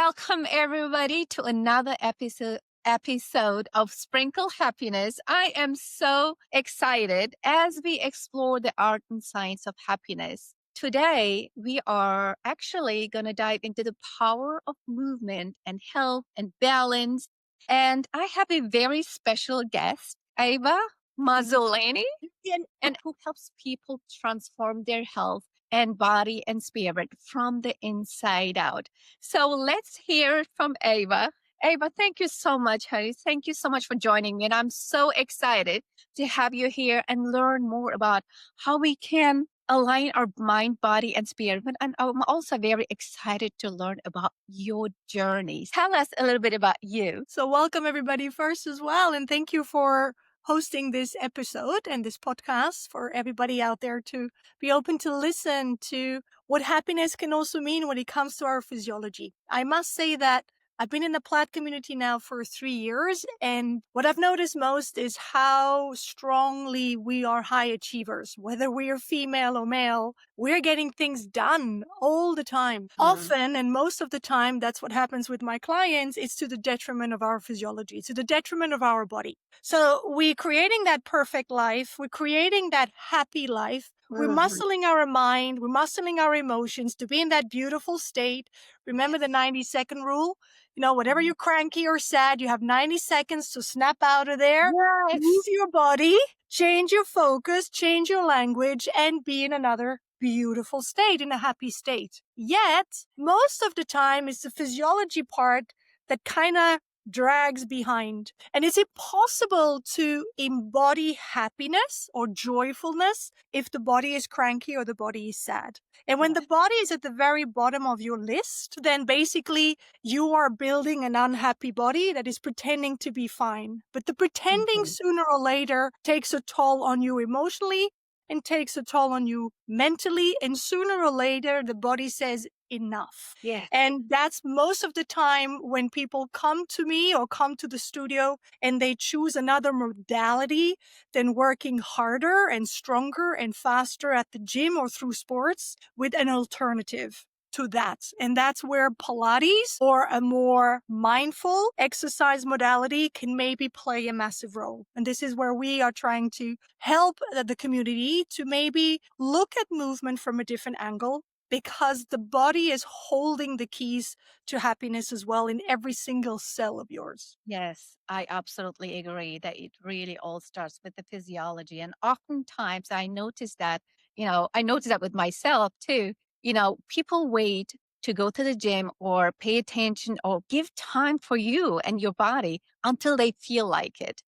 Welcome everybody to another episode of Sprinkle Happiness. I am so excited as we explore the art and science of happiness. Today, we are actually going to dive into the power of movement and health and balance. And I have a very special guest, Iva Mazzoleni, and who helps people transform their health and body and spirit from the inside out. So let's hear from Ava. Ava, thank you so much, honey. Thank you so much for joining me. And I'm so excited to have you here and learn more about how we can align our mind, body, and spirit. And I'm also very excited to learn about your journey. Tell us a little bit about you. So welcome everybody first as well. And thank you for hosting this episode and this podcast for everybody out there to be open to listen to what happiness can also mean when it comes to our physiology. I must say that I've been in the Plaid community now for 3 years, and what I've noticed most is how strongly we are high achievers. Whether we are female or male, we're getting things done all the time. Often, and most of the time, that's what happens with my clients. It's to the detriment of our physiology, to the detriment of our body. So we're creating that perfect life. We're creating that happy life. We're muscling our mind. We're muscling our emotions to be in that beautiful state. Remember the 90-second rule? Whatever you're cranky or sad, you have 90 seconds to snap out of there, move your body, change your focus, change your language, and be in another beautiful state, in a happy state. Yet, most of the time, it's the physiology part that kind of drags behind. And is it possible to embody happiness or joyfulness if the body is cranky or the body is sad? And when the body is at the very bottom of your list, then basically you are building an unhappy body that is pretending to be fine. But the pretending sooner or later takes a toll on you emotionally and takes a toll on you mentally. And sooner or later, the body says, enough. Yes. And that's most of the time when people come to me or come to the studio and they choose another modality than working harder and stronger and faster at the gym or through sports with an alternative to that. And that's where Pilates or a more mindful exercise modality can maybe play a massive role. And this is where we are trying to help the community to maybe look at movement from a different angle, because the body is holding the keys to happiness as well in every single cell of yours. Yes, I absolutely agree that it really all starts with the physiology. And oftentimes I notice that, with myself too, people wait to go to the gym or pay attention or give time for you and your body until they feel like it.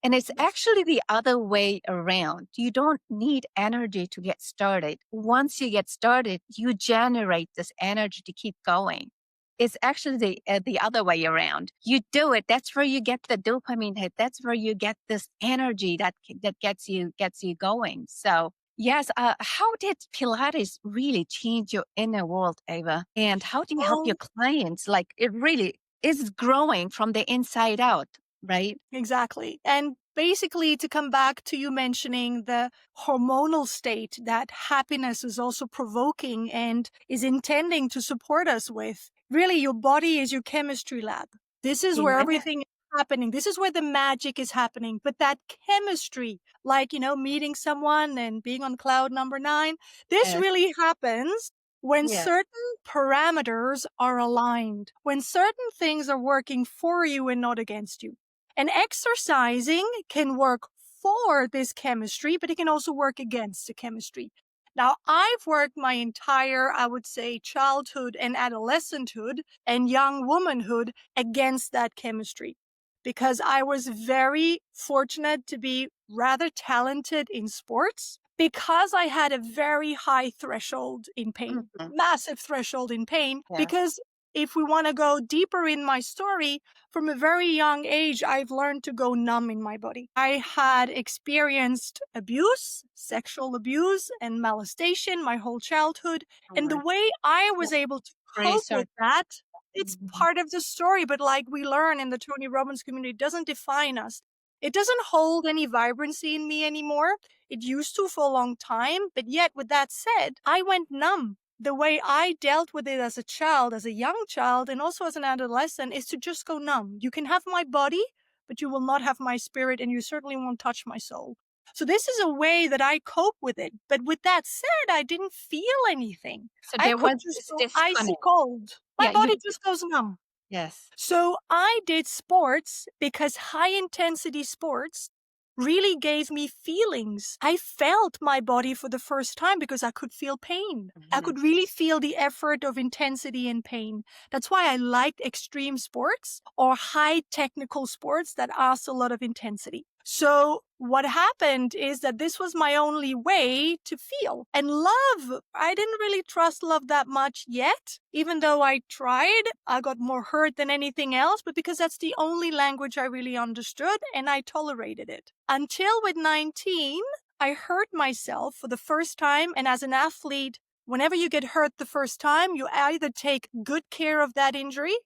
And it's actually the other way around. You don't need energy to get started. Once you get started, you generate this energy to keep going. It's actually the other way around. You do it. That's where you get the dopamine hit. That's where you get this energy that gets you going. So yes, how did Pilates really change your inner world, Ava? And how do you help your clients? Like it really is growing from the inside out. Right? Exactly. And basically, to come back to you mentioning the hormonal state that happiness is also provoking and is intending to support us with, really, your body is your chemistry lab. This is where everything is happening. This is where the magic is happening. But that chemistry, like, meeting someone and being on cloud number 9, this really happens when certain parameters are aligned, when certain things are working for you and not against you. And exercising can work for this chemistry, but it can also work against the chemistry. Now, I've worked my entire, I would say, childhood and adolescenthood and young womanhood against that chemistry, because I was very fortunate to be rather talented in sports, because I had a very high threshold in pain, massive threshold in pain, because if we want to go deeper in my story, from a very young age, I've learned to go numb in my body. I had experienced abuse, sexual abuse, and molestation my whole childhood. And the way I was able to cope with that, it's part of the story. But like we learn in the Tony Robbins community, it doesn't define us. It doesn't hold any vibrancy in me anymore. It used to for a long time. But yet, with that said, I went numb. the way I dealt with it as a child, as a young child, and also as an adolescent is to just go numb. You can have my body, but you will not have my spirit, and you certainly won't touch my soul. So this is a way that I cope with it. But with that said, I didn't feel anything. So I there could was just this go icy disconnect. cold. My Yeah, body just goes numb. yes. So I did sports because high intensity sports really gave me feelings. I felt my body for the first time because I could feel pain. I Mhm. could really feel the effort of intensity and pain. That's why I liked extreme sports or high technical sports that asked a lot of intensity. So what happened is that this was my only way to feel. And love, I didn't really trust love that much yet. Even though I tried, I got more hurt than anything else, but because that's the only language I really understood and I tolerated it. Until with 19, I hurt myself for the first time. And as an athlete, whenever you get hurt the first time, you either take good care of that injury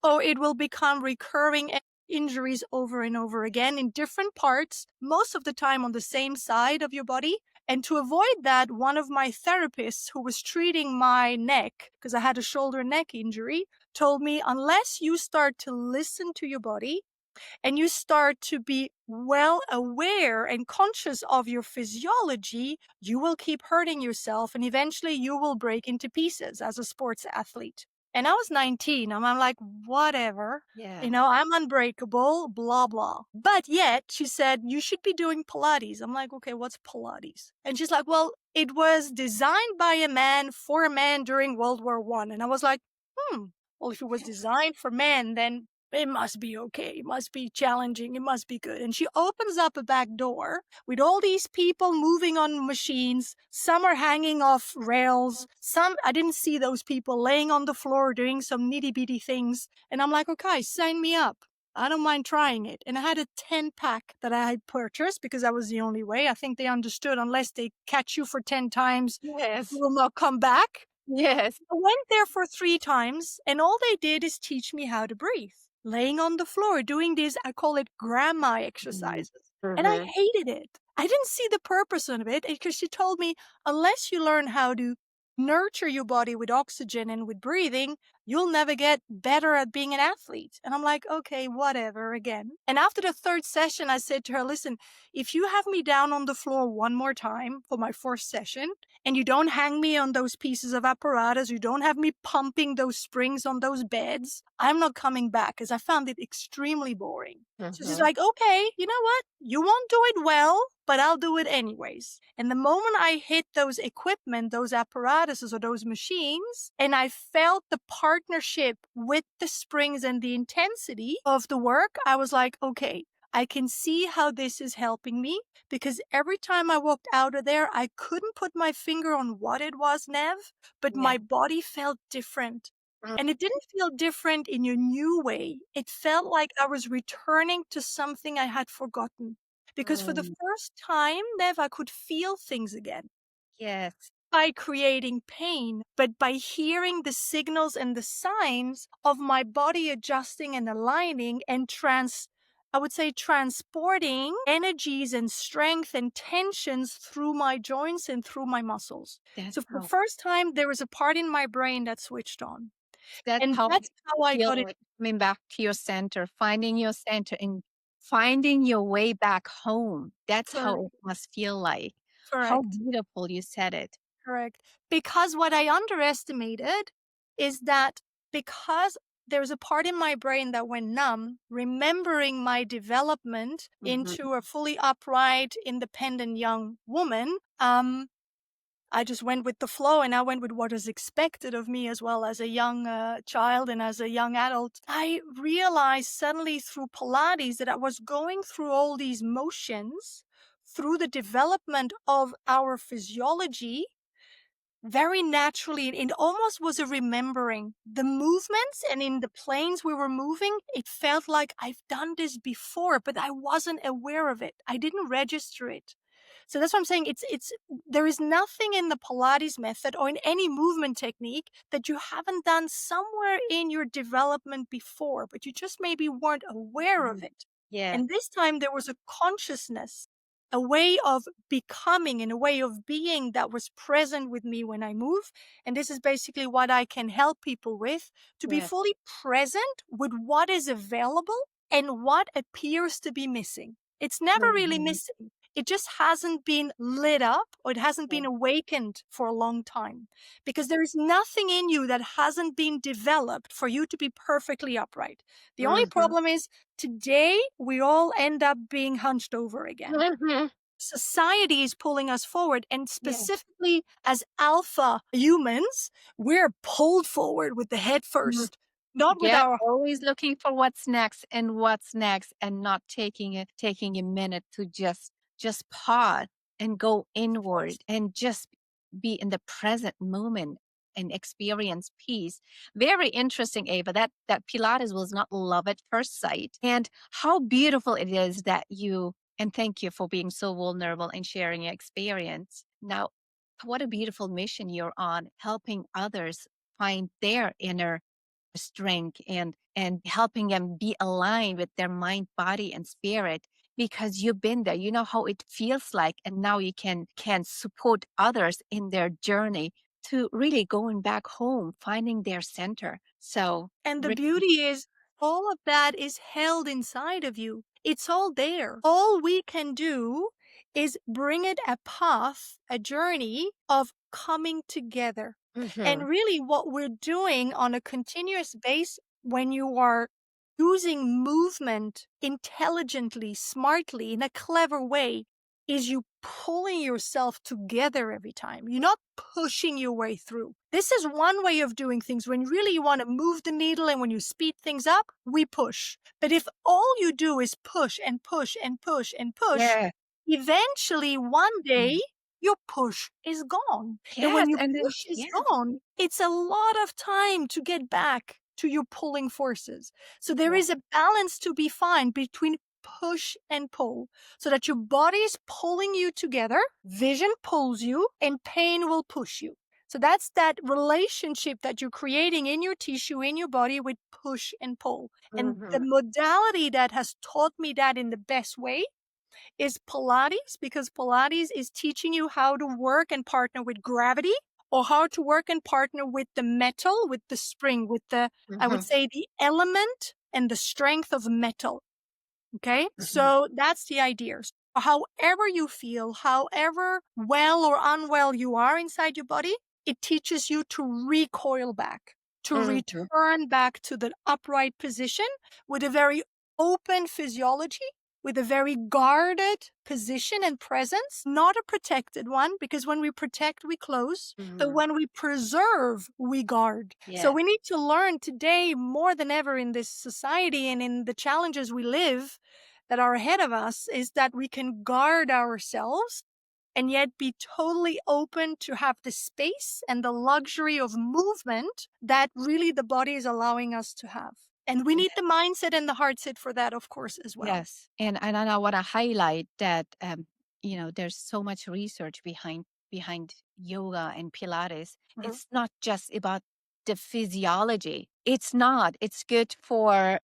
or it will become recurring injuries over and over again in different parts, most of the time on the same side of your body. And to avoid that, one of my therapists who was treating my neck, because I had a shoulder and neck injury, told me, unless you start to listen to your body and you start to be well aware and conscious of your physiology, you will keep hurting yourself and eventually you will break into pieces as a sports athlete. And I was 19 and I'm like, whatever. Yeah. I'm unbreakable, blah, blah. But yet she said, you should be doing Pilates. I'm like, okay, what's Pilates? And she's like, well, it was designed by a man for a man during World War I. And I was like, well, if it was designed for men, then it must be okay. It must be challenging. It must be good. And she opens up a back door with all these people moving on machines. Some are hanging off rails. Some, I didn't see those people laying on the floor doing some nitty bitty things. And I'm like, okay, sign me up. I don't mind trying it. And I had a 10-pack that I had purchased because that was the only way. I think they understood unless they catch you for 10 times, you Yes. will not come back. Yes. I went there for 3 times, and all they did is teach me how to breathe. Laying on the floor, doing these, I call it grandma exercises. And I Mm-hmm. hated it. I didn't see the purpose of it because she told me, unless you learn how to nurture your body with oxygen and with breathing, you'll never get better at being an athlete. And I'm like, okay, whatever again. And after the 3rd session, I said to her, listen, if you have me down on the floor one more time for my 4th session, and you don't hang me on those pieces of apparatus, you don't have me pumping those springs on those beds, I'm not coming back because I found it extremely boring. So she's Mm-hmm. like, okay, you know what? You won't do it well, but I'll do it anyways. And the moment I hit those equipment, those apparatuses or those machines, and I felt the partnership with the springs and the intensity of the work, I was like, okay, I can see how this is helping me because every time I walked out of there, I couldn't put my finger on what it was, Nev, but Yeah. my body felt different. Mm. And it didn't feel different in a new way. It felt like I was returning to something I had forgotten. Because for the Mm. first time, Nev, I could feel things again Yes. by creating pain, but by hearing the signals and the signs of my body adjusting and aligning and I would say transporting energies and strength and tensions through my joints and through my muscles. That's So for the how first time, there was a part in my brain that switched on. that's And how I that's how I feel got it like coming back to your center, finding your center and finding your way back home. That's how correct. it must feel like. How Correct. beautiful you said it. Correct. Because what I underestimated is that because there's a part in my brain that went numb, remembering my development Mhm. into a fully upright, independent young woman, I just went with the flow and I went with what is expected of me as well as a young child and as a young adult. I realized suddenly through Pilates that I was going through all these motions through the development of our physiology very naturally. It almost was a remembering the movements, and in the planes we were moving, it felt like I've done this before, but I wasn't aware of it. I didn't register it. So that's what I'm saying. There is nothing in the Pilates method or in any movement technique that you haven't done somewhere in your development before, but you just maybe weren't aware of Mhm. it. Yeah. And this time there was a consciousness a way of becoming and a way of being that was present with me when I move. And this is basically what I can help people with, to be Yes. fully present with what is available and what appears to be missing. It's never really Mhm. missing. It just hasn't been lit up, or it hasn't Yeah. been awakened for a long time, because there is nothing in you that hasn't been developed for you to be perfectly upright. The only Mhm. problem is today we all end up being hunched over again. Mhm. Society is pulling us forward, and Yeah. specifically as alpha humans, we're pulled forward with the head Mhm. first, not with Yep, our. always looking for what's next and not taking a minute to just pause and go inward and just be in the present moment and experience peace. Very interesting, Ava, that Pilates was not love at first sight. And how beautiful it is that you and thank you for being so vulnerable and sharing your experience. Now, what a beautiful mission you're on, helping others find their inner strength and helping them be aligned with their mind, body, and spirit, because you've been there. You know how it feels like, and now you can support others in their journey to really going back home, finding their center. So And the really, beauty is, all of that is held inside of you. It's all there. All we can do is bring it a path, a journey of coming together. mhm, And really, what we're doing on a continuous base when you are using movement intelligently, smartly, in a clever way, is you pulling yourself together every time. You're not pushing your way through. This is one way of doing things. When really you want to move the needle and when you speed things up, we push. But if all you do is push and push and push and push, yeah, eventually one day mhm, your push is gone. And when yes, your and then push is yes, gone, it's a lot of time to get back to your pulling forces. So there yeah, is a balance to be found between push and pull, so that your body is pulling you together, vision pulls you, and pain will push you. So that's that relationship that you're creating in your tissue, in your body, with push and pull. And the mhm, modality that has taught me that in the best way is Pilates, because Pilates is teaching you how to work and partner with gravity, or how to work and partner with the metal, with the spring, with the, I would mhm, say, the element and the strength of metal. Okay. mhm, So that's the idea. So however you feel, however well or unwell you are inside your body, it teaches you to recoil back, to mhm, return back to the upright position with a very open physiology, with a very guarded position and presence, not a protected one, because when we protect, we close. But mhm, when we preserve, we guard. So yeah, we need to learn today more than ever in this society and in the challenges we live that are ahead of us, is that we can guard ourselves and yet be totally open to have the space and the luxury of movement that really the body is allowing us to have. And we need the mindset and the heart set for that, of course, as well. yes, and I want to highlight that there's so much research behind yoga and Pilates. Mhm. It's not just about the physiology. It's not. It's good for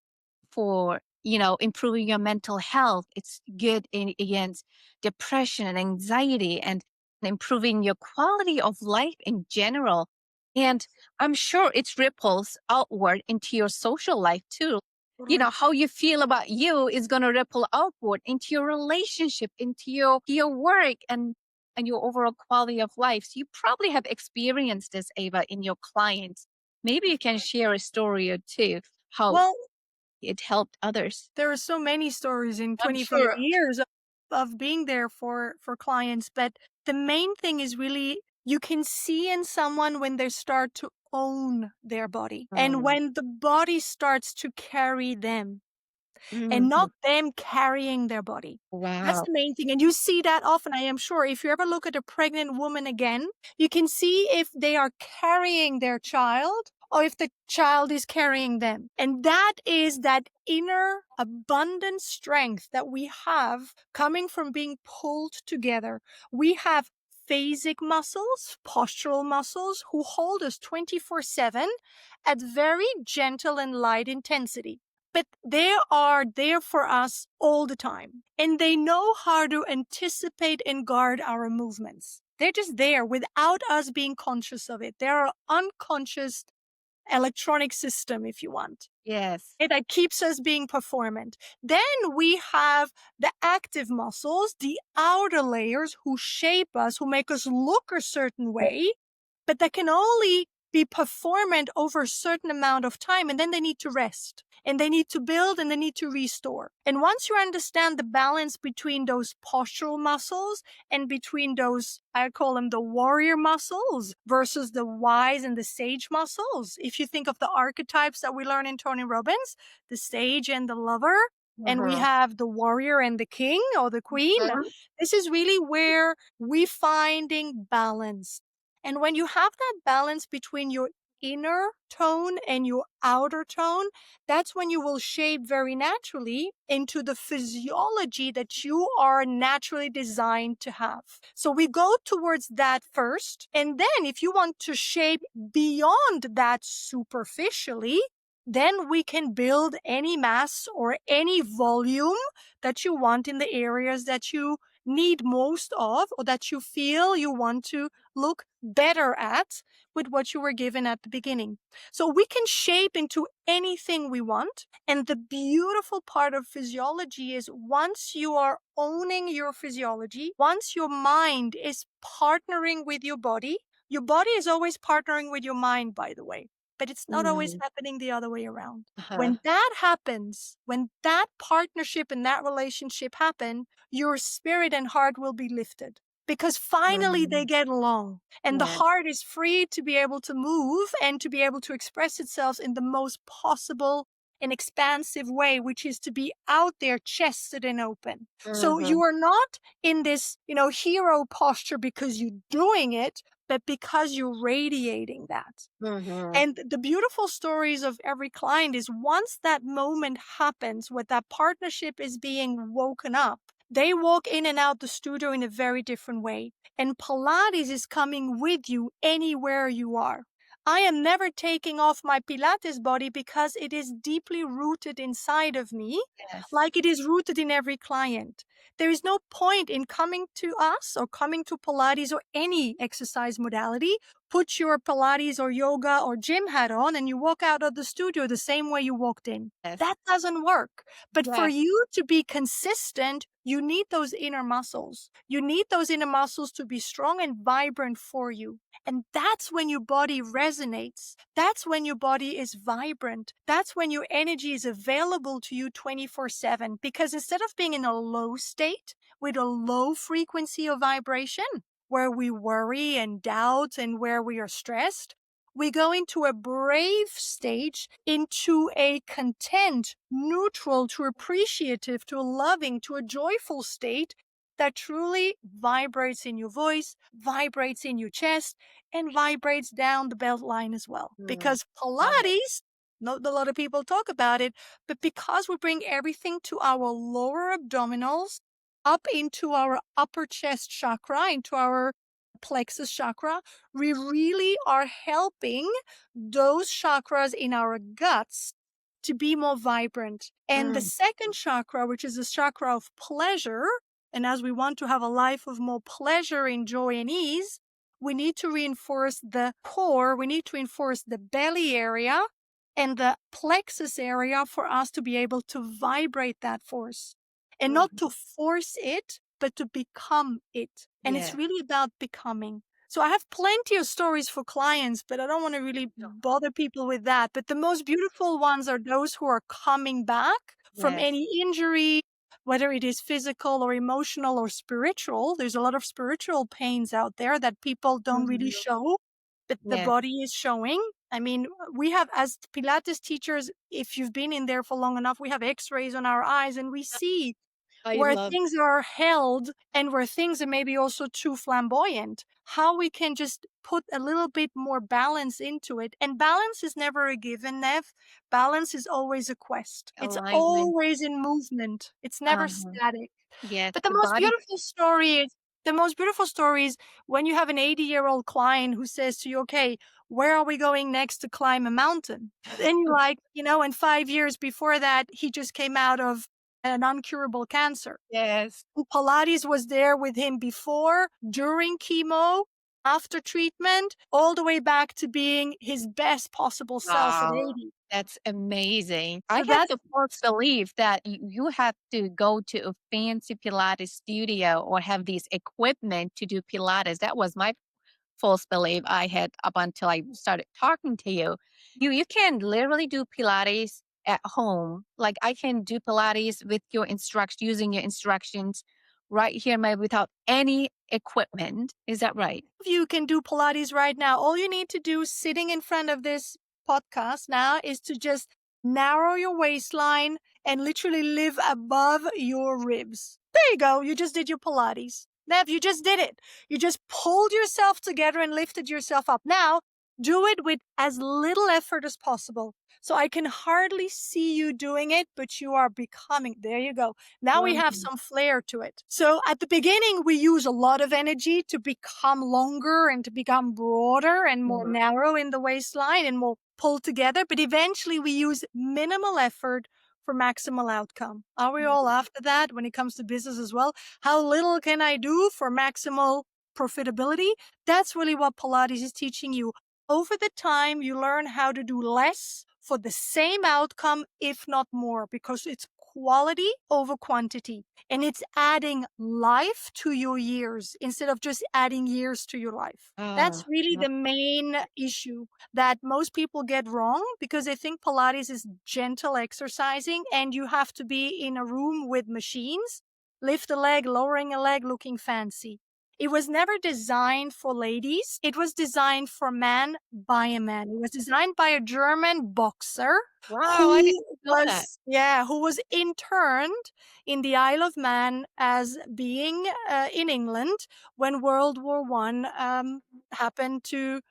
improving your mental health. It's good against depression and anxiety and improving your quality of life in general. And I'm sure it ripples outward into your social life too. Right. How you feel about you is going to ripple outward into your relationship, into your work, and your overall quality of life. So you probably have experienced this, Ava, in your clients. Maybe you can share a story or two how Well, it helped others. there are so many stories in I'm 25 sure. years of being there for clients, but the main thing is really you can see in someone when they start to own their body, and Mm. when the body starts to carry them and Mhm. not them carrying their body. That's Wow. the main thing. And you see that often, I am sure. If you ever look at a pregnant woman again, you can see if they are carrying their child or if the child is carrying them. And that is that inner abundant strength that we have coming from being pulled together. We have phasic muscles, postural muscles, who hold us 24/7 at very gentle and light intensity. but they are there for us all the time. And they know how to anticipate and guard our movements. They're just there without us being conscious of it. They're an unconscious electronic system, if you want. Yes. That keeps us being performant. Then we have the active muscles, the outer layers who shape us, who make us look a certain way, but that can only be performant over a certain amount of time. And then they need to rest and they need to build and they need to restore. And once you understand the balance between those postural muscles and between those, I call them the warrior muscles versus the wise and the sage muscles. If you think of the archetypes that we learn in Tony Robbins, the sage and the lover, and we Uh-huh. have the warrior and the king or the queen. Mhm. This is really where we finding balance. And when you have that balance between your inner tone and your outer tone, that's when you will shape very naturally into the physiology that you are naturally designed to have. So we go towards that first. And then if you want to shape beyond that superficially, then we can build any mass or any volume that you want in the areas that you need most of or that you feel you want to look better at with what you were given at the beginning. So we can shape into anything we want. And the beautiful part of physiology is once you are owning your physiology, once your mind is partnering with your body is always partnering with your mind, by the way, but it's not always Mhm. happening the other way around. Uh-huh. When that happens, when that partnership and that relationship happen, your spirit and heart will be lifted because finally they Mhm. get along and the Yes. heart is free to be able to move and to be able to express itself in the most possible and expansive way, which is to be out there chested and open. So you Mhm. are not in this, hero posture because you're doing it, but because you're radiating that. Mhm. And the beautiful stories of every client is once that moment happens, where that partnership is being woken up, they walk in and out the studio in a very different way. And Pilates is coming with you anywhere you are. I am never taking off my Pilates body because it is deeply rooted inside of me, Yes. like it is rooted in every client. There is no point in coming to us or coming to Pilates or any exercise modality, put your Pilates or yoga or gym hat on, and you walk out of the studio the same way you walked in. Yes. That doesn't work. But for Yes. you to be consistent, you need those inner muscles. You need those inner muscles to be strong and vibrant for you. And that's when your body resonates. That's when your body is vibrant. That's when your energy is available to you 24/7. Because instead of being in a low state with a low frequency of vibration, where we worry and doubt and where we are stressed, we go into a brave stage, into a content, neutral to appreciative, to a loving, to a joyful state that truly vibrates in your voice, vibrates in your chest, and vibrates down the belt line as well. Mm. Because Love it. Pilates, not a lot of people talk about it, but because we bring everything to our lower abdominals, up into our upper chest chakra, into our plexus chakra, we really are helping those chakras in our guts to be more vibrant. And the Mm. second chakra, which is the chakra of pleasure, and as we want to have a life of more pleasure and joy and ease, we need to reinforce the core, we need to reinforce the belly area and the plexus area for us to be able to vibrate that force and not Mhm. to force it, but to become it. And it's Yeah. really about becoming. So I have plenty of stories for clients, but I don't want to really No. bother people with that. But the most beautiful ones are those who are coming back from Yes. any injury, whether it is physical or emotional or spiritual. There's a lot of spiritual pains out there that people don't really Mhm. show, but the Yes. body is showing. I mean, we have, as Pilates teachers, if you've been in there for long enough, we have x rays on our eyes and we see I where love. things are held and where things are maybe also too flamboyant, how we can just put a little bit more balance into it. And balance is never a given, Nev. Balance is always a quest. It's Alignment. always in movement. It's never Uh-huh. static. Yes. But the The most body. beautiful story is when you have an 80-year-old client who says to you, okay, where are we going next to climb a mountain? Then you're like, and 5 years before that, he just came out of an uncurable cancer. Yes. Pilates was there with him before, during chemo, after treatment, all the way back to being his best possible self at Wow. 80. That's amazing. I So had that's the false belief that you have to go to a fancy Pilates studio or have these equipment to do Pilates. That was my false belief I had up until I started talking to you. You can literally do Pilates at home. Like I can do Pilates with your instructions, using your instructions right here, maybe without any equipment. Is that right? you can do Pilates right now. All you need to do sitting in front of this podcast now is to just narrow your waistline and literally live above your ribs. There you go. You just did your Pilates. Nev, you just did it. You just pulled yourself together and lifted yourself up. Now, do it with as little effort as possible. So I can hardly see you doing it, but you are becoming. There you go. Now we have some flair to it. So at the beginning, we use a lot of energy to become longer and to become broader and more Mhm. narrow in the waistline and more pulled together. But eventually, we use minimal effort for maximal outcome. Are we all after that when it comes to business as well? How little can I do for maximal profitability? That's really what Pilates is teaching you. Over the time, you learn how to do less for the same outcome, if not more, because it's quality over quantity. And it's adding life to your years instead of just adding years to your life. Oh, That's really yep. the main issue that most people get wrong because they think Pilates is gentle exercising and you have to be in a room with machines, lift a leg, lowering a leg, looking fancy. It was never designed for ladies. It was designed for man by a man. It was designed by a German boxer Wow, I didn't who know that. was interned in the Isle of Man as being in England when World War One happened to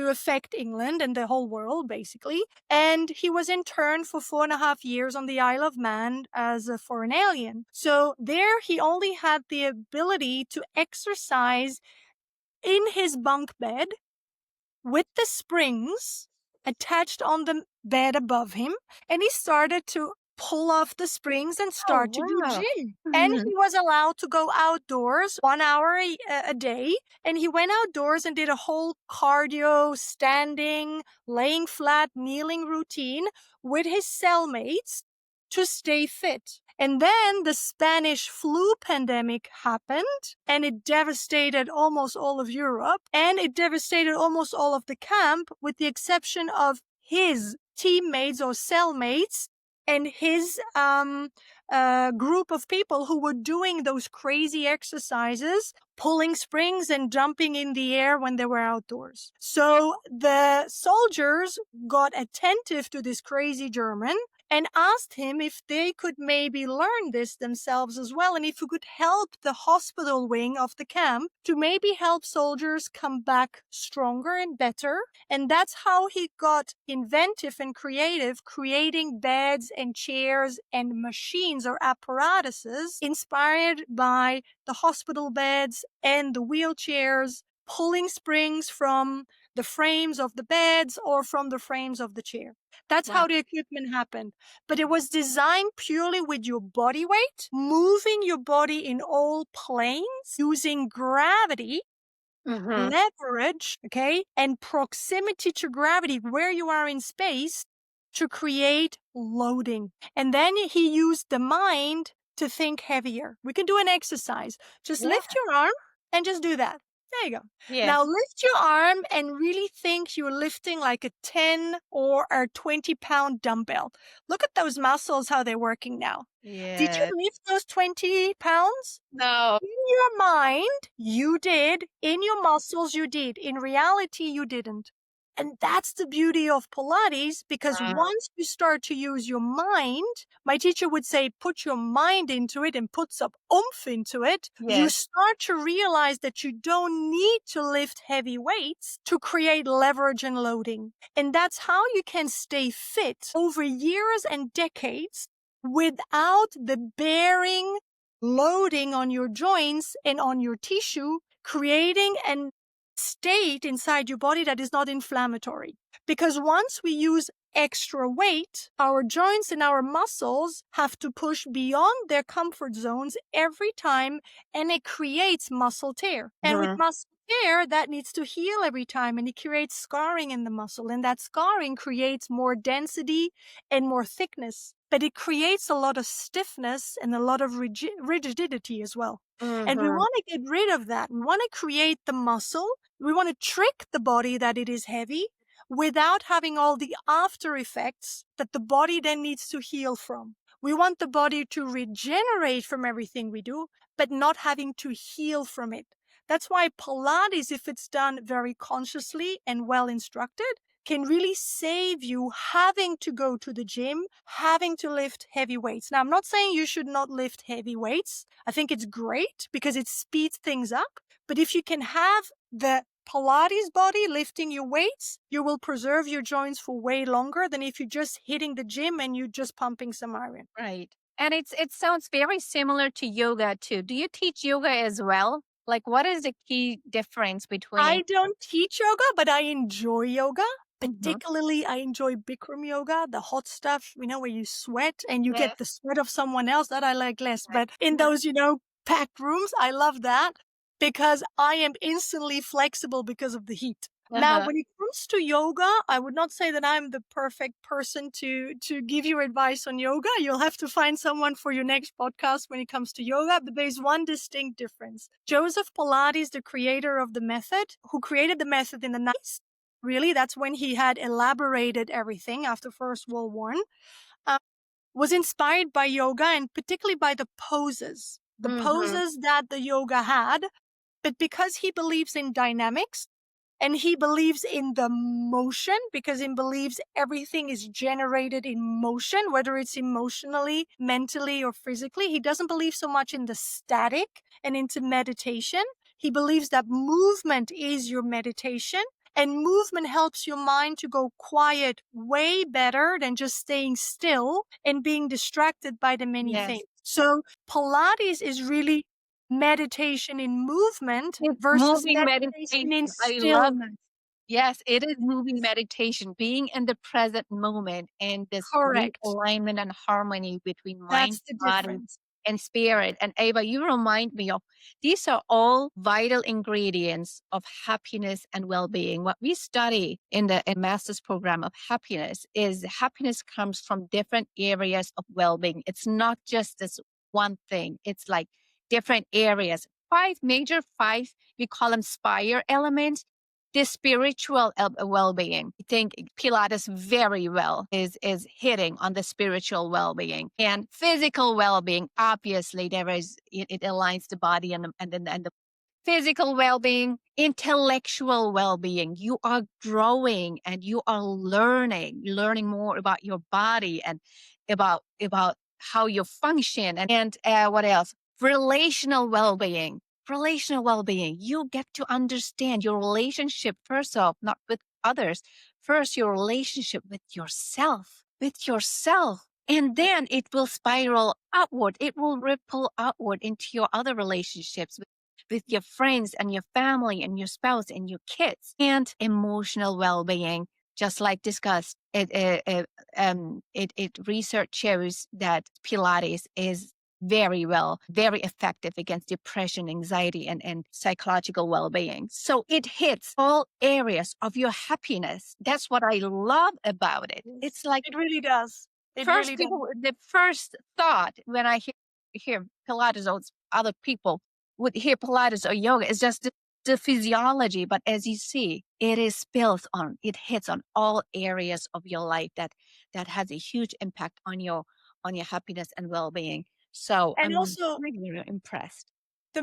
affect England and the whole world, basically. And he was interned for 4.5 years on the Isle of Man as a foreign alien. So there he only had the ability to exercise in his bunk bed with the springs attached on the bed above him. And he started to pull off the springs and Oh, start to do wow. gym. And Mhm. he was allowed to go outdoors 1 hour a day. And he went outdoors and did a whole cardio, standing, laying flat, kneeling routine with his cellmates to stay fit. And then the Spanish flu pandemic happened and it devastated almost all of Europe and it devastated almost all of the camp with the exception of his teammates or cellmates and his group of people who were doing those crazy exercises, pulling springs and jumping in the air when they were outdoors. So the soldiers got attentive to this crazy German and asked him if they could maybe learn this themselves as well and if he could help the hospital wing of the camp to maybe help soldiers come back stronger and better. And that's how he got inventive and creative, creating beds and chairs and machines or apparatuses inspired by the hospital beds and the wheelchairs, pulling springs from the frames of the beds or from the frames of the chair. That's Wow. how the equipment happened. But it was designed purely with your body weight, moving your body in all planes, using gravity, Mhm. leverage, okay, and proximity to gravity, where you are in space, to create loading. And then he used the mind to think heavier. We can do an exercise. Just Yeah. lift your arm and just do that. There you go. Now Yes. lift your arm and really think you're lifting like a 10 or a 20-pound dumbbell. Look at those muscles, how they're working now. Did you Yes. lift those 20 pounds? No. In your mind, you did. In your muscles, you did. In reality, you didn't. And that's the beauty of Pilates because Wow. once you start to use your mind, my teacher would say, put your mind into it and put some oomph into it. You Yes. start to realize that you don't need to lift heavy weights to create leverage and loading. And that's how you can stay fit over years and decades without the bearing loading on your joints and on your tissue, creating and state inside your body that is not inflammatory. Because once we use extra weight, our joints and our muscles have to push beyond their comfort zones every time, and it creates muscle tear. And with muscle tear, that needs to heal every time, and it creates scarring in the muscle, and that scarring creates more density and more thickness. But it creates a lot of stiffness and a lot of rigidity as well. And we want to get rid of that. We want to create the muscle. We want to trick the body that it is heavy without having all the after effects that the body then needs to heal from. We want the body to regenerate from everything we do, but not having to heal from it. That's why Pilates, if it's done very consciously and well instructed, can really save you having to go to the gym, having to lift heavy weights. Now, I'm not saying you should not lift heavy weights. I think it's great because it speeds things up. But if you can have the Pilates body lifting your weights, you will preserve your joints for way longer than if you're just hitting the gym and you're just pumping some iron. Right. And it sounds very similar to yoga too. Do you teach yoga as well? Like, what is the key difference between? I don't teach yoga, but I enjoy yoga. Mhm. Particularly, I enjoy Bikram yoga, the hot stuff, where you sweat and you Yes. get the sweat of someone else. That I like less. Right. But in those, packed rooms, I love that because I am instantly flexible because of the heat. Now, Uh-huh. when it comes to yoga, I would not say that I'm the perfect person to give you advice on yoga. You'll have to find someone for your next podcast when it comes to yoga, but there's one distinct difference. Joseph Pilates, the creator of the method, who created the method in the 90s, really, that's when he had elaborated everything after First World War, was inspired by yoga and particularly by the poses that the yoga had. But because he believes in dynamics, and he believes in the motion because he believes everything is generated in motion, whether it's emotionally, mentally, or physically. He doesn't believe so much in the static and into meditation. He believes that movement is your meditation, and movement helps your mind to go quiet way better than just staying still and being distracted by the many Yes. things. So Pilates is really meditation in movement It's versus moving meditation in meditation. I love. stillness. Yes, it is moving meditation, being in the present moment and this great Correct. alignment and harmony between mind, That's the body, difference. and spirit. And Ava, you remind me of these are all vital ingredients of happiness and well-being. What we study in the master's program of happiness comes from different areas of well-being. It's not just this one thing. It's like different areas. Five, we call them spire elements. The spiritual well-being. I think Pilates very well is hitting on the spiritual well-being and physical well-being. Obviously, it aligns the body and the physical well-being, intellectual well-being. You are growing and you are learning more about your body and about how you function and what else? Relational well-being. You get to understand your relationship first off, not with others. First, your relationship with yourself. And then it will spiral upward. It will ripple outward into your other relationships with your friends and your family and your spouse and your kids. And emotional well-being, just like discussed, it research shows that Pilates is very effective against depression, anxiety, and psychological well-being. So it hits all areas of your happiness. That's what I love about it. It's like It really does. the first thought when I hear Pilates or other people would hear Pilates or yoga is just the physiology. But as you see, it hits on all areas of your life that has a huge impact on your happiness and well-being. So And I'm also really impressed. the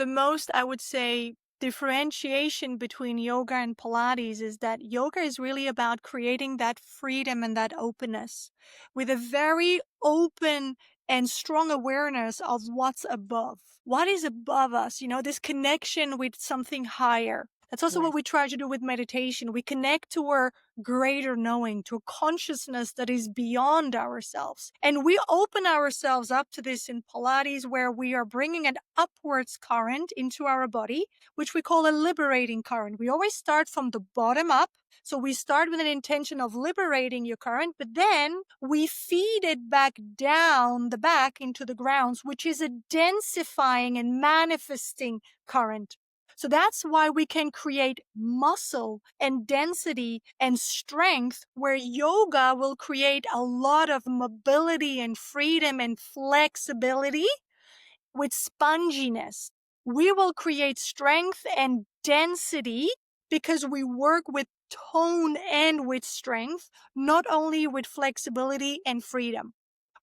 most I would say differentiation between yoga and Pilates is that yoga is really about creating that freedom and that openness with a very open and strong awareness of what's above. What is above us? This connection with something higher. That's also Yes. what we try to do with meditation. We connect to our greater knowing, to a consciousness that is beyond ourselves. And we open ourselves up to this in Pilates, where we are bringing an upwards current into our body, which we call a liberating current. We always start from the bottom up. So we start with an intention of liberating your current, but then we feed it back down the back into the grounds, which is a densifying and manifesting current. So that's why we can create muscle and density and strength, where yoga will create a lot of mobility and freedom and flexibility with sponginess. We will create strength and density because we work with tone and with strength, not only with flexibility and freedom.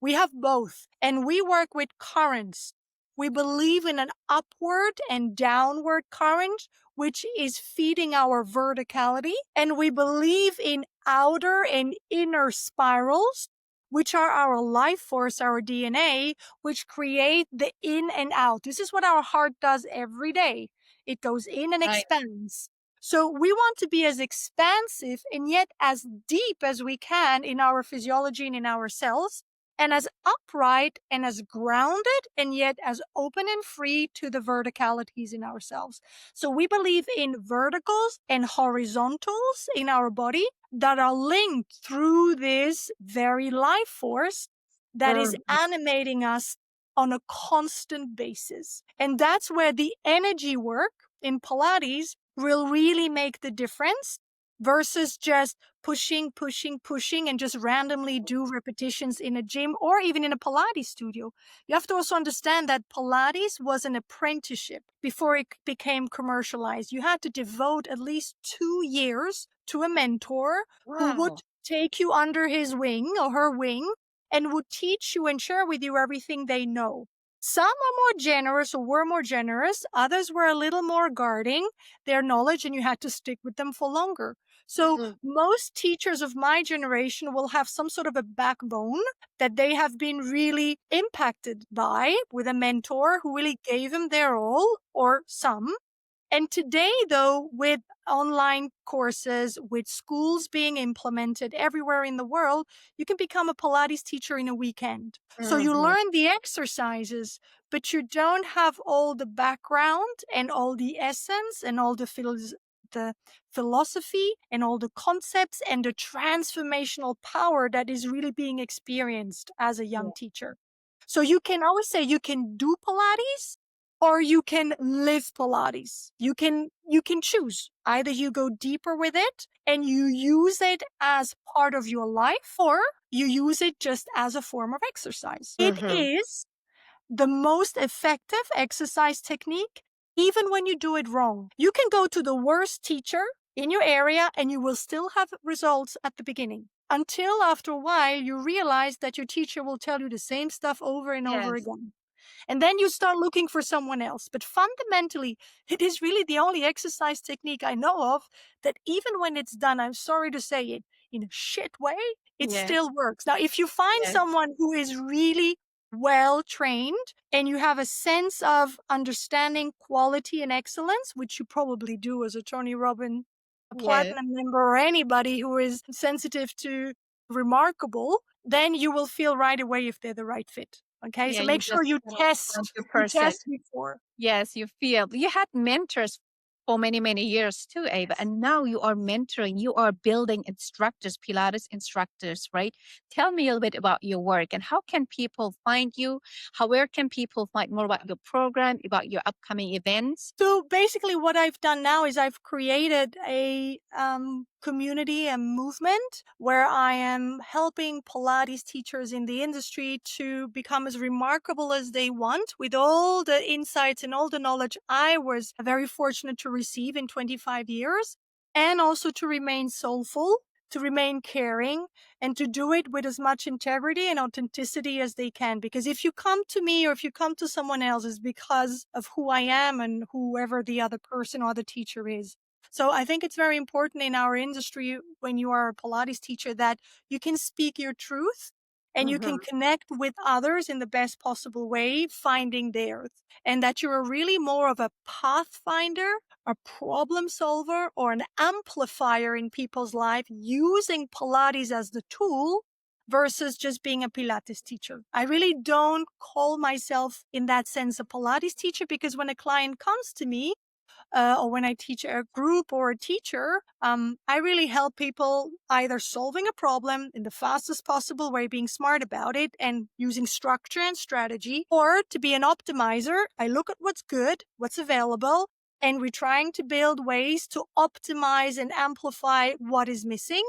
We have both, and we work with currents. We believe in an upward and downward current, which is feeding our verticality. And we believe in outer and inner spirals, which are our life force, our DNA, which create the in and out. This is what our heart does every day. It goes in and Right. expands. So we want to be as expansive and yet as deep as we can in our physiology and in our cells, and as upright and as grounded and yet as open and free to the verticalities in ourselves. So we believe in verticals and horizontals in our body that are linked through this very life force that is Mhm. animating us on a constant basis. And that's where the energy work in Pilates will really make the difference versus just pushing, pushing, pushing, and just randomly do repetitions in a gym or even in a Pilates studio. You have to also understand that Pilates was an apprenticeship before it became commercialized. You had to devote at least 2 years to a mentor who would Wow. take you under his wing or her wing and would teach you and share with you everything they know. Some are more generous or were more generous. Others were a little more guarding their knowledge, and you had to stick with them for longer. So Mm. most teachers of my generation will have some sort of a backbone that they have been really impacted by with a mentor who really gave them their all or some. And today, though, with online courses, with schools being implemented everywhere in the world, you can become a Pilates teacher in a weekend. So you Mhm. learn the exercises, but you don't have all the background and all the essence and all the philosophy and all the concepts and the transformational power that is really being experienced as a young Yeah. teacher. So you can always say you can do Pilates or you can live Pilates. You can choose. Either you go deeper with it and you use it as part of your life, or you use it just as a form of exercise. It Mhm. is the most effective exercise technique, even when you do it wrong. You can go to the worst teacher in your area and you will still have results at the beginning. Until after a while, you realize that your teacher will tell you the same stuff over and over Yes. again. And then you start looking for someone else. But fundamentally, it is really the only exercise technique I know of that, even when it's done, I'm sorry to say it, in a shit way, it Yes. still works. Now, if you find Yes. someone who is really well trained and you have a sense of understanding quality and excellence, which you probably do as a Tony Robbins, a Yes. platinum member, or anybody who is sensitive to remarkable, then you will feel right away if they're the right fit. Okay, Yeah, so you make sure just you feel like test. a You person. test before. Yes, you feel you had mentors for many, many years too, Ava, Yes. and now you are mentoring, you are building instructors, Pilates instructors, right? Tell me a little bit about your work and how can people find you? Where can people find more about your program, about your upcoming events? So basically, what I've done now is I've created a community and movement where I am helping Pilates teachers in the industry to become as remarkable as they want with all the insights and all the knowledge I was very fortunate to receive in 25 years, and also to remain soulful, to remain caring, and to do it with as much integrity and authenticity as they can. Because if you come to me or if you come to someone else, it's because of who I am and whoever the other person or the teacher is. So I think it's very important in our industry when you are a Pilates teacher that you can speak your truth and you can Mhm. connect with others in the best possible way, finding theirs. And that you're really more of a pathfinder, a problem solver, or an amplifier in people's life using Pilates as the tool versus just being a Pilates teacher. I really don't call myself in that sense a Pilates teacher, because when a client comes to me, or when I teach a group or a teacher, I really help people either solving a problem in the fastest possible way, being smart about it and using structure and strategy, or to be an optimizer. I look at what's good, what's available, and we're trying to build ways to optimize and amplify what is missing.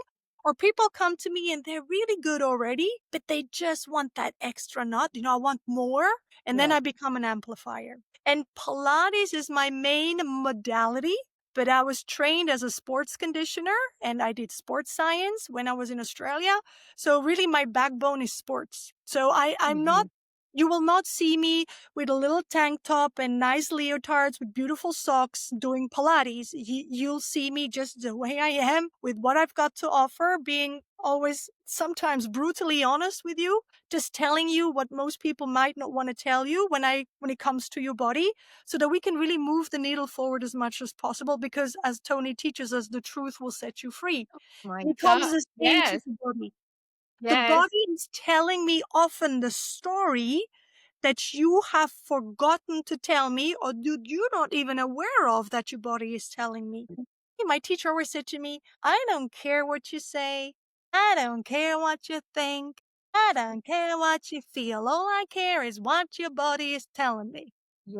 Or people come to me and they're really good already, but they just want that extra nut. I want more. And then Yeah. I become an amplifier. And Pilates is my main modality, but I was trained as a sports conditioner and I did sports science when I was in Australia. So really my backbone is sports. So I'm not, Mhm. you will not see me with a little tank top and nice leotards with beautiful socks doing Pilates. You'll see me just the way I am with what I've got to offer, being always sometimes brutally honest with you, just telling you what most people might not want to tell you when it comes to your body, so that we can really move the needle forward as much as possible, because as Tony teaches us, the truth will set you free. My When it comes God. to saying to Yes. the body, the Yes. body is telling me often the story that you have forgotten to tell me, or you're not even aware of that your body is telling me. My teacher always said to me, I don't care what you say. I don't care what you think. I don't care what you feel. All I care is what your body is telling me.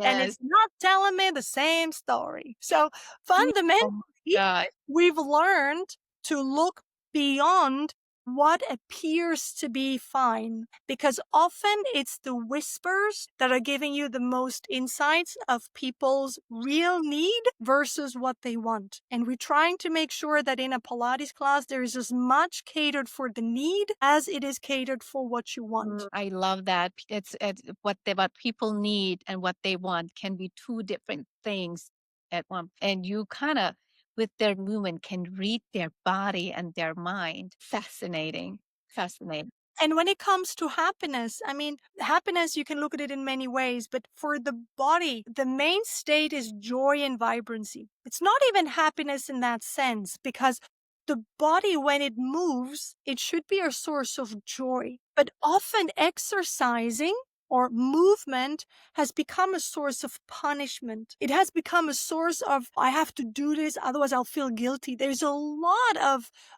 And Yes. it's not telling me the same story. So Oh my fundamentally, God. we've learned to look beyond what appears to be fine, because often it's the whispers that are giving you the most insights of people's real need versus what they want. And we're trying to make sure that in a Pilates class, there is as much catered for the need as it is catered for what you want. I love that. It's what people need and what they want can be two different things at one. And you kind of, with their movement, can read their body and their mind. Fascinating. Fascinating. And when it comes to happiness, I mean, happiness, you can look at it in many ways, but for the body, the main state is joy and vibrancy. It's not even happiness in that sense, because the body, when it moves, it should be a source of joy. But often exercising or movement has become a source of punishment. It has become a source of, I have to do this, otherwise I'll feel guilty. There's a lot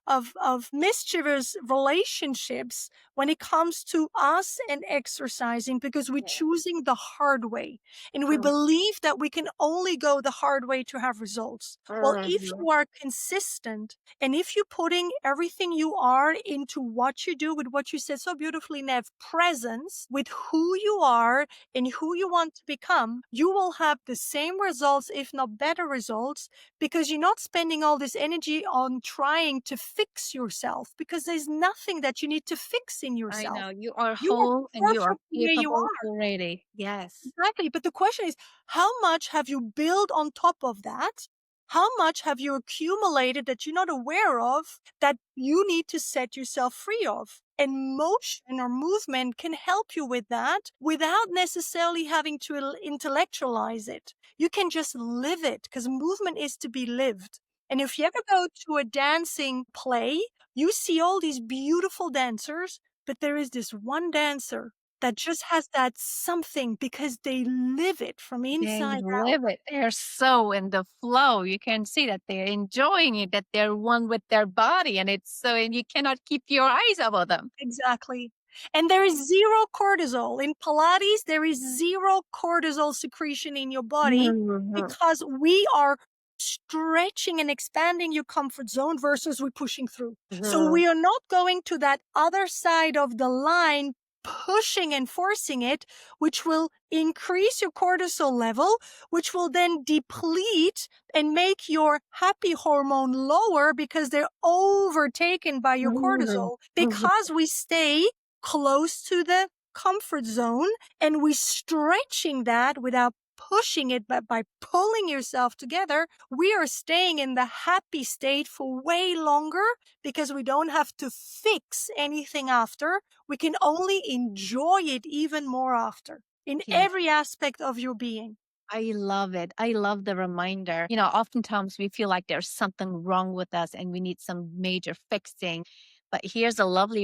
of mischievous relationships when it comes to us and exercising, because we're Yeah. choosing the hard way. And we Mhm. believe that we can only go the hard way to have results. Well, if Mhm. you are consistent and if you're putting everything you are into what you do, with what you said so beautifully, Nev, presence with who you are and who you want to become, you will have the same results, if not better results, because you're not spending all this energy on trying to fix yourself, because there's nothing that you need to fix in I yourself. know. You are You are whole and you are perfect the way you capable are. already. Yes. Exactly. But the question is, how much have you built on top of that? How much have you accumulated that you're not aware of, that you need to set yourself free of? And motion or movement can help you with that without necessarily having to intellectualize it. You can just live it, because movement is to be lived. And if you ever go to a dancing play, you see all these beautiful dancers, but there is this one dancer that just has that something, because they live it from They inside out. live it. They're so in the flow. You can see that they're enjoying it, that they're one with their body. And it's so, and you cannot keep your eyes off of them. Exactly. And there is zero cortisol. In Pilates, there is zero cortisol secretion in your body, Mhm. because we are stretching and expanding your comfort zone versus we're pushing through. So Mhm. we are not going to that other side of the line, pushing and forcing it, which will increase your cortisol level, which will then deplete and make your happy hormone lower, because they're overtaken by your Mhm. cortisol, Mhm. because we stay close to the comfort zone and we stretching that without pushing it, but by pulling yourself together, we are staying in the happy state for way longer because we don't have to fix anything after. We can only enjoy it even more after in Yeah. every aspect of your being. I love it. I love the reminder. Oftentimes we feel like there's something wrong with us and we need some major fixing. But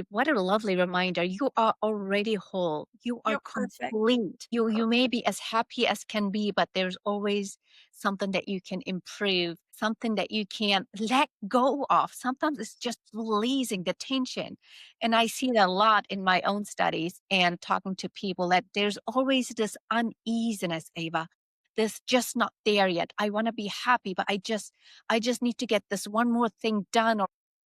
what a lovely reminder. You are already whole. You are You're perfect. complete. You may be as happy as can be, but there's always something that you can improve, something that you can let go of. Sometimes it's just releasing the tension. And I see that a lot in my own studies and talking to people that there's always this uneasiness, Ava, this just not there yet. I want to be happy, but I just need to get this one more thing done. Or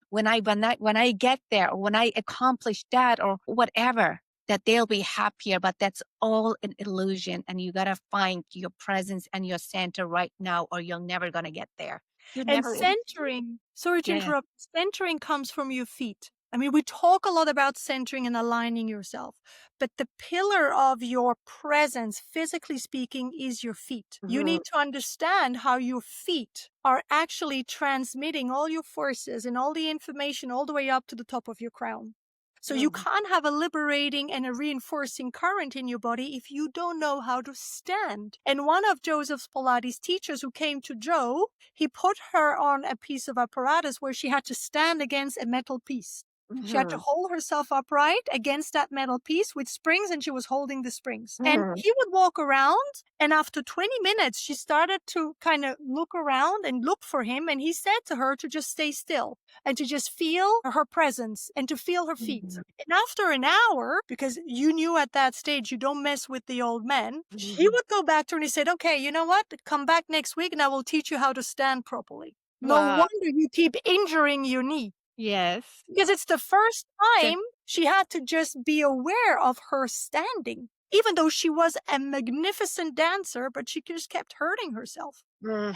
when I get there, or when I accomplish that, or whatever, that they'll be happier. But that's all an illusion. And you gotta find your presence and your center right now, or you're never gonna get there. You And never. centering, sorry to Yeah. interrupt, centering comes from your feet. I mean, we talk a lot about centering and aligning yourself, but the pillar of your presence, physically speaking, is your feet. You Mhm. need to understand how your feet are actually transmitting all your forces and all the information all the way up to the top of your crown. So you Mhm. can't have a liberating and a reinforcing current in your body if you don't know how to stand. And one of Joseph's Pilates teachers who came to Joe, he put her on a piece of apparatus where she had to stand against a metal piece. She had to Mhm. hold herself upright against that metal piece with springs, and she was holding the springs. And Mhm. he would walk around, and after 20 minutes, she started to kind of look around and look for him. And he said to her to just stay still and to just feel her presence and to feel her feet. Mhm. And after an hour, because you knew at that stage you don't mess with the old men, he Mhm. would go back to her and he said, okay, you know what? Come back next week and I will teach you how to stand properly. No Wow. wonder you keep injuring your knee. Yes. Because it's the first That- time she had to just be aware of her standing. Even though she was a magnificent dancer, but she just kept hurting herself.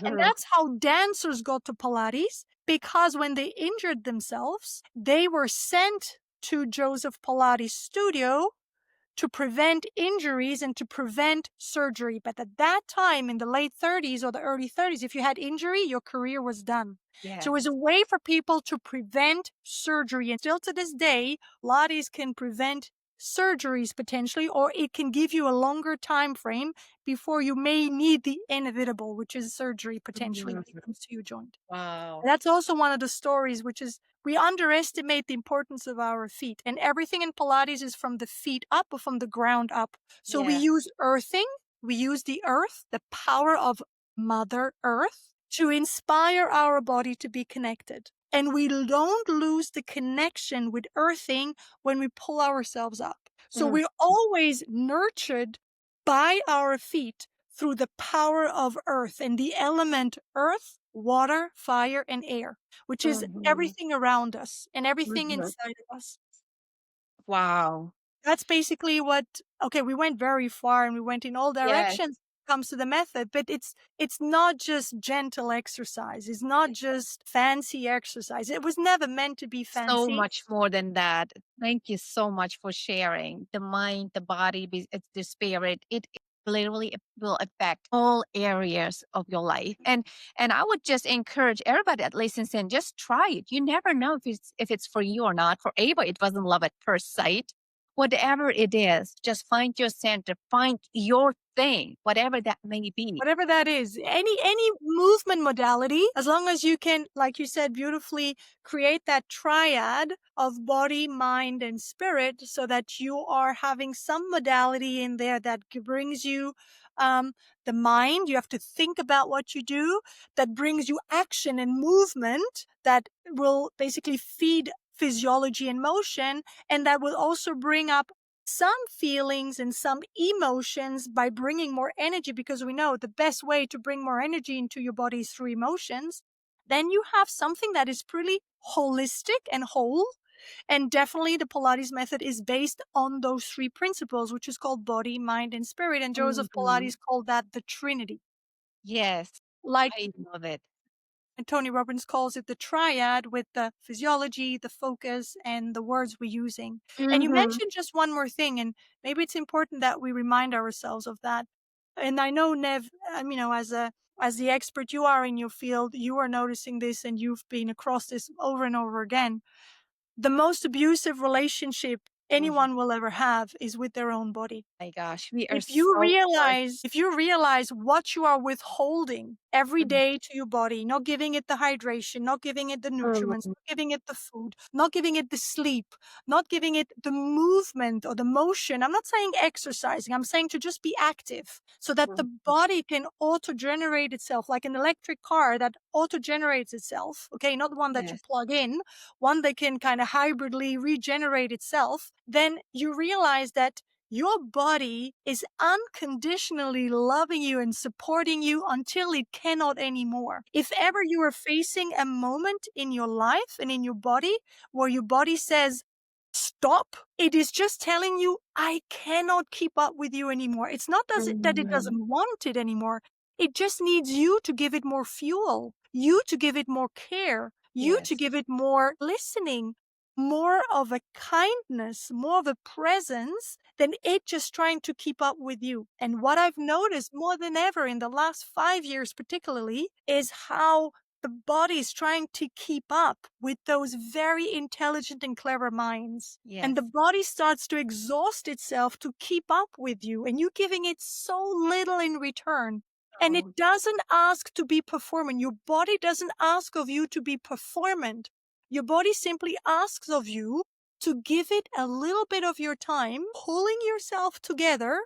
And Mhm. that's how dancers got to Pilates, because when they injured themselves, they were sent to Joseph Pilates' studio to prevent injuries and to prevent surgery. But at that time, in the late 30s or the early 30s, if you had injury, your career was done. So it was Yes. a way for people to prevent surgery. And still to this day, Pilates can prevent surgeries potentially, or it can give you a longer time frame before you may need the inevitable, which is surgery potentially when it Mhm. comes to your joint. Wow. That's also one of the stories, which is we underestimate the importance of our feet. And everything in Pilates is from the feet up or from the ground up. So we Yeah. use earthing, we use the earth, the power of Mother Earth, to inspire our body to be connected. And we don't lose the connection with earthing when we pull ourselves up. So Mhm. we're always nurtured by our feet through the power of earth and the element earth, water, fire, and air, which is Mhm. everything around us and everything Mhm. inside of us. Wow. That's basically what, okay, we went very far and we went in all Yes. directions when it comes to the method, but it's not just gentle exercise. It's not just fancy exercise. It was never meant to be So fancy. much more than that. Thank you so much for sharing. The mind, the body, it's the spirit. It literally will affect all areas of your life. And I would just encourage everybody that listens in, just try it. You never know if it's for you or not. For Ava, it wasn't love at first sight. Whatever it is, just find your center, find your thing, whatever that may be. Whatever that is, any movement modality, as long as you can, like you said beautifully, create that triad of body, mind, and spirit, so that you are having some modality in there that brings you the mind. You have to think about what you do, that brings you action and movement, that will basically feed physiology and motion, and that will also bring up some feelings and some emotions by bringing more energy, because we know the best way to bring more energy into your body is through emotions. Then you have something that is pretty holistic and whole. And definitely the Pilates method is based on those three principles, which is called body, mind, and spirit. And Joseph Mhm. Pilates called that the Trinity. Yes, Like I love it. and Tony Robbins calls it the triad, with the physiology, the focus, and the words we're using. And you Mhm. mentioned just one more thing, and maybe it's important that we remind ourselves of that. And I know, Nev, as the expert you are in your field, you are noticing this and you've been across this over and over again. The most abusive relationship anyone will ever have is with their own body. My gosh, we are If so you realize what you are withholding every day to your body, not giving it the hydration, not giving it the nutriments, not giving it the food, not giving it the sleep, not giving it the movement or the motion. I'm not saying exercising. I'm saying to just be active so that the body can auto-generate itself like an electric car that auto-generates itself. Okay. Not one that you yes, plug in, one that can kind of hybridly regenerate itself. Then you realize that your body is unconditionally loving you and supporting you until it cannot anymore. If ever you are facing a moment in your life and in your body where your body says, stop, it is just telling you, I cannot keep up with you anymore. It's not that it doesn't want it anymore. It just needs you to give it more fuel, you to give it more care, you to yes, give it more listening, more of a kindness, more of a presence than it just trying to keep up with you. And what I've noticed more than ever in the last 5 years, particularly, is how the body is trying to keep up with those very intelligent and clever minds. And the yes. body starts to exhaust itself to keep up with you, and you giving it so little in return. And it Oh, doesn't ask to be performant. Your body doesn't ask of you to be performant. Your body simply asks of you to give it a little bit of your time, pulling yourself together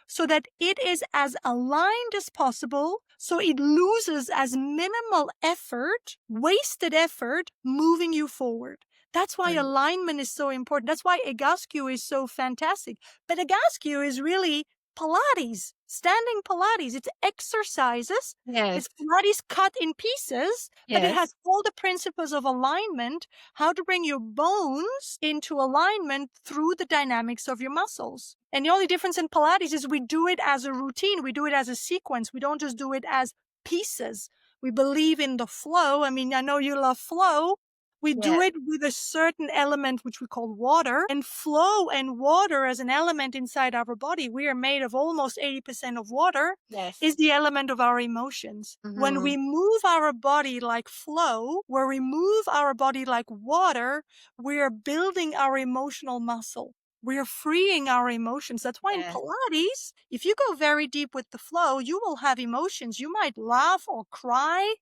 so that it is as aligned as possible, so it loses as minimal effort, wasted effort, moving you forward. That's why right. alignment is so important. That's why Egoscue is so fantastic. But Egoscue is really Pilates, standing Pilates. It's exercises. Yes, It's Pilates cut in pieces, but it yes, has all the principles of alignment, how to bring your bones into alignment through the dynamics of your muscles. And the only difference in Pilates is we do it as a routine. We do it as a sequence. We don't just do it as pieces. We believe in the flow. I mean, I know you love flow. We do yes, it with a certain element, which we call water, and flow and water as an element inside our body. We are made of almost 80% of water, yes. is the element of our emotions. When Mm-hmm. we move our body like flow, where we move our body like water, we are building our emotional muscle. We are freeing our emotions. That's why in Yes. Pilates, if you go very deep with the flow, you will have emotions. You might laugh or cry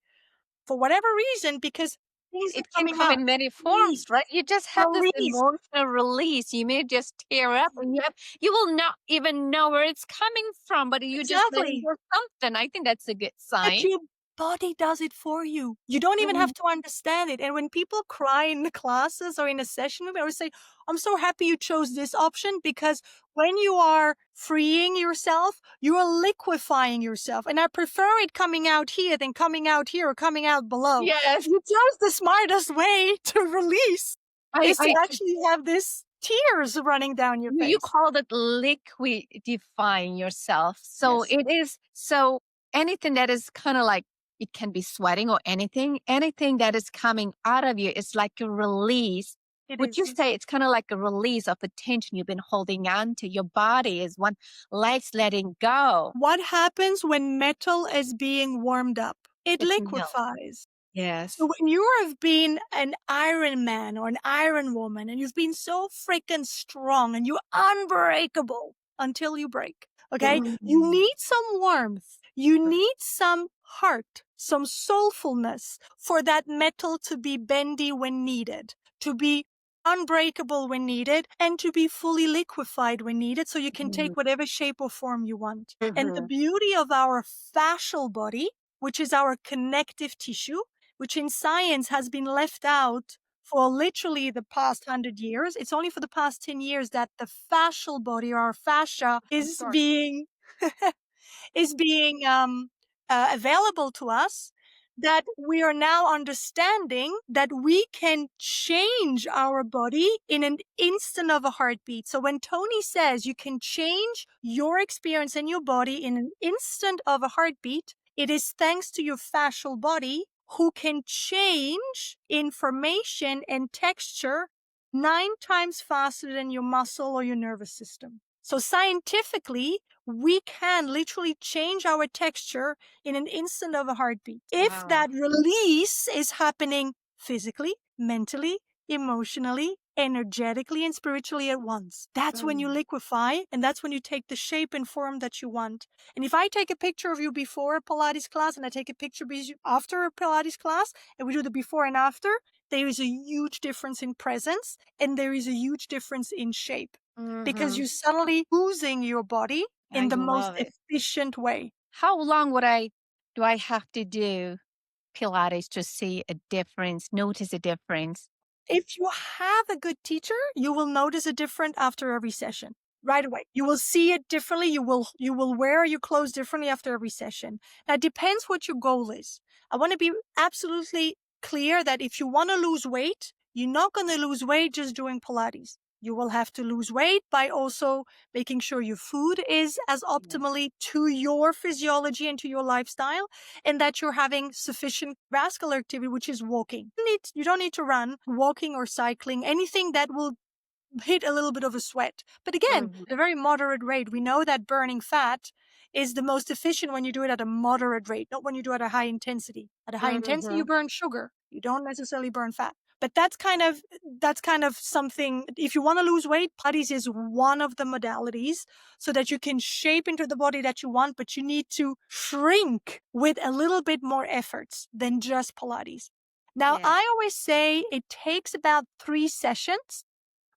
for whatever reason because things are It can coming come out. in many Release. forms, right? You just have this Release. emotional release. You may just tear up and you will not even know where it's coming from, but you just letting Exactly. go something. I think that's a good But sign. your body does it for you. You don't even Mhm. have to understand it. And when people cry in the classes or in a session, I always say, I'm so happy you chose this option because when you are freeing yourself, you are liquefying yourself. And I prefer it coming out here than coming out here or coming out below. Yes. You chose the smartest way to release I, is to I actually have this tears running down your you face. called it liquidifying yourself. So Yes, it is so anything that is kind of like it can be sweating or anything that is coming out of you is like a release. it Would you is. say it's kind of like a release of the tension you've been holding on to? Your body is one legs letting go. What happens when metal is being warmed up? It It's milk. liquefies. So Yes. when you have been an Iron Man or an Iron Woman and you've been so freaking strong and you're unbreakable until you break, okay? You Mhm. need some warmth. You need some heart, some soulfulness for that metal to be bendy when needed, to be unbreakable when needed, and to be fully liquefied when needed so you can take whatever shape or form you want. And the Mhm. beauty of our fascial body, which is our connective tissue, which in science has been left out for literally the past 100 years. It's only for the past 10 years that the fascial body or our fascia I'm is sorry. being available to us, that we are now understanding that we can change our body in an instant of a heartbeat. So when Tony says you can change your experience in your body in an instant of a heartbeat, it is thanks to your fascial body who can change information and texture 9 times faster than your muscle or your nervous system. So scientifically, we can literally change our texture in an instant of a heartbeat. If Wow. that release is happening physically, mentally, emotionally, energetically, and spiritually at once, that's when you liquefy, and that's when you take the shape and form that you want. And if I take a picture of you before a Pilates class and I take a picture of you after a Pilates class, and we do the before and after, there is a huge difference in presence and there is a huge difference in shape because you're suddenly losing your body in I the most love it. efficient way. How long do I have to do Pilates to see a difference, notice a difference? If you have a good teacher, you will notice a difference after every session. Right away. You will see it differently. You will wear your clothes differently after every session. Now it depends what your goal is. I want to be absolutely clear that if you want to lose weight, you're not going to lose weight just doing Pilates. You will have to lose weight by also making sure your food is as optimally to your physiology and to your lifestyle, and that you're having sufficient vascular activity, which is walking. You don't need to run, walking or cycling, anything that will hit a little bit of a sweat. But again, at a very moderate rate. We know that burning fat is the most efficient when you do it at a moderate rate, not when you do it at a high intensity. At a high intensity, you burn sugar. You don't necessarily burn fat. But that's kind of something. If you want to lose weight, Pilates is one of the modalities so that you can shape into the body that you want, but you need to shrink with a little bit more efforts than just Pilates. Now, Yes. I always say it takes about 3 sessions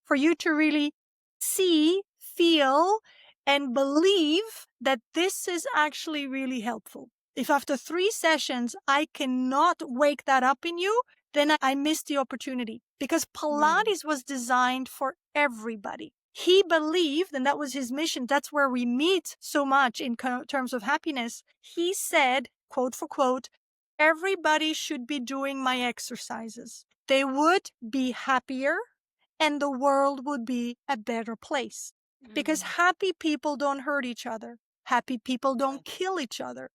for you to really see, feel, and believe that this is actually really helpful. If after 3 sessions, I cannot wake that up in you, then I missed the opportunity because Pilates was designed for everybody. He believed, and that was his mission. That's where we meet so much in terms of happiness. He said, quote for quote, everybody should be doing my exercises. They would be happier and the world would be a better place. Because happy people don't hurt each other. Happy people don't kill each other.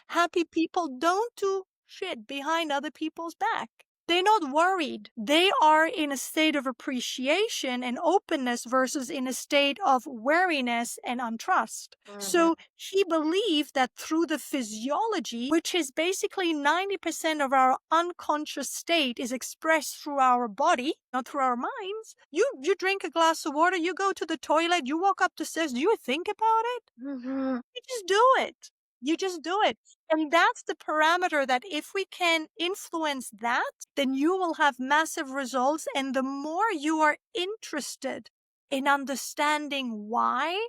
Happy people don't do shit behind other people's back. They're not worried. They are in a state of appreciation and openness versus in a state of wariness and untrust. So he believed that through the physiology, which is basically 90% of our unconscious state is expressed through our body, not through our minds. You drink a glass of water, you go to the toilet, you walk up the stairs, do you think about it? You just do it. You just do it. And that's the parameter that if we can influence that, then you will have massive results. And the more you are interested in understanding why,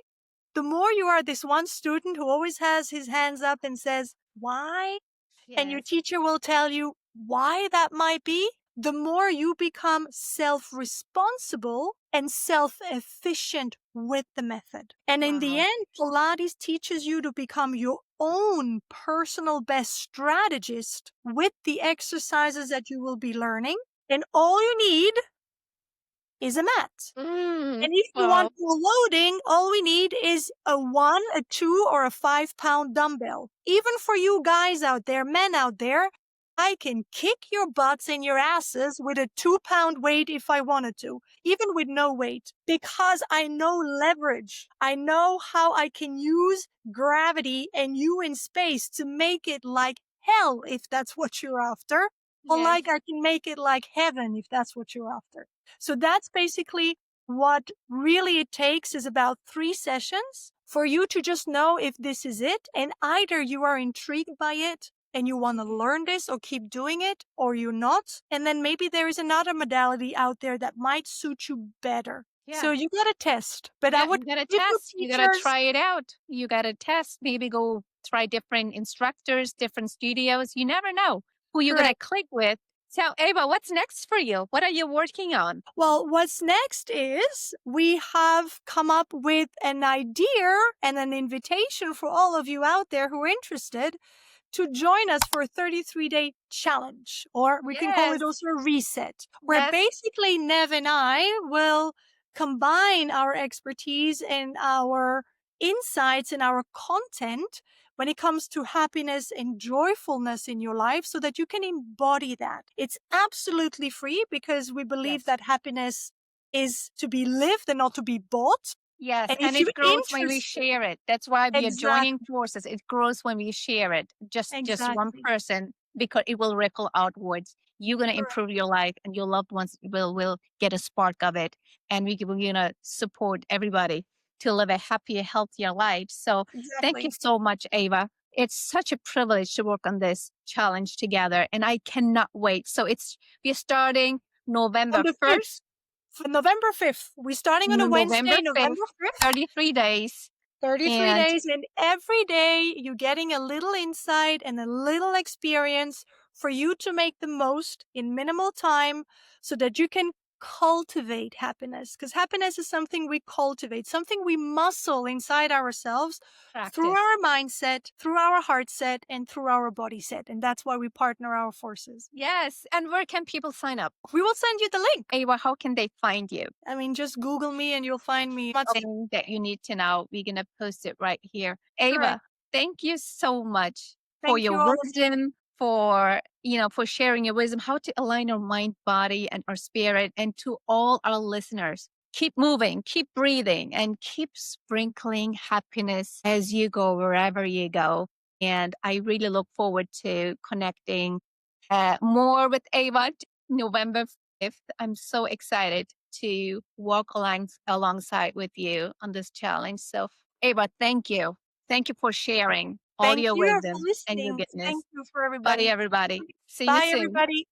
the more you are this one student who always has his hands up and says, why? And your teacher will tell you why that might be, the more you become self-responsible and self-efficient with the method. And in the end, Pilates teaches you to become your own personal best strategist with the exercises that you will be learning. And all you need is a mat. And if you want more loading, all we need is a 1, a 2, or a 5-pound dumbbell. Even for you guys out there, men out there, I can kick your butts and your asses with a 2-pound weight if I wanted to, even with no weight, because I know leverage. I know how I can use gravity and you in space to make it like hell if that's what you're after, or like I can make it like heaven if that's what you're after. So that's basically what really it takes is about 3 sessions for you to just know if this is it. And either you are intrigued by it and you want to learn this or keep doing it, or you're not. And then maybe there is another modality out there that might suit you better. So you got to test. But I would you gotta give test. You gotta teachers- try it out. You gotta test. Maybe go try different instructors, different studios. You never know who you're gonna Correct. click with. So, Eva, what's next for you? What are you working on? Well, what's next is we have come up with an idea and an invitation for all of you out there who are interested to join us for a 33-day challenge, or we can call it also a reset, where basically Nev and I will combine our expertise and our insights and our content when it comes to happiness and joyfulness in your life so that you can embody that. It's absolutely free because we believe that happiness is to be lived and not to be bought. Yes, And and if you're it grows when we interested, share it. That's why we are joining exactly, forces. It grows when we share it. Just one exactly, person, because it will ripple outwards. You're gonna correct, improve your life, and your loved ones will get a spark of it. And we're gonna support everybody to live a happier, healthier life. So thank you exactly. so much, Ava. It's such a privilege to work on this challenge together, and I cannot wait. So we're starting On November the 5th, 1st, for November 5th, we're starting on a November Wednesday, 5th, November 5th. 33 days. 33 And days, and every day you're getting a little insight and a little experience for you to make the most in minimal time so that you can cultivate happiness. Because happiness is something we cultivate, something we muscle inside ourselves through practice. our mindset, through our heart set, and through our body set. And that's why we partner our forces. Yes. And where can people sign up? We will send you the link. Ava, how can they find you? I mean, just Google me and you'll find me. Something that you need to know. We're going to post it right here. Correct. Ava, thank you so much for Thank your you all of you. wisdom, for sharing your wisdom, how to align our mind, body, and our spirit. And to all our listeners, keep moving, keep breathing, and keep sprinkling happiness as you go wherever you go. And I really look forward to connecting more with Ava November 5th. I'm so excited to walk alongside with you on this challenge. So, Ava, thank you. Thank you for sharing all Thank your you for wisdom and your listening. goodness. Thank you for Bye, everybody. everybody. See you Bye, soon. everybody.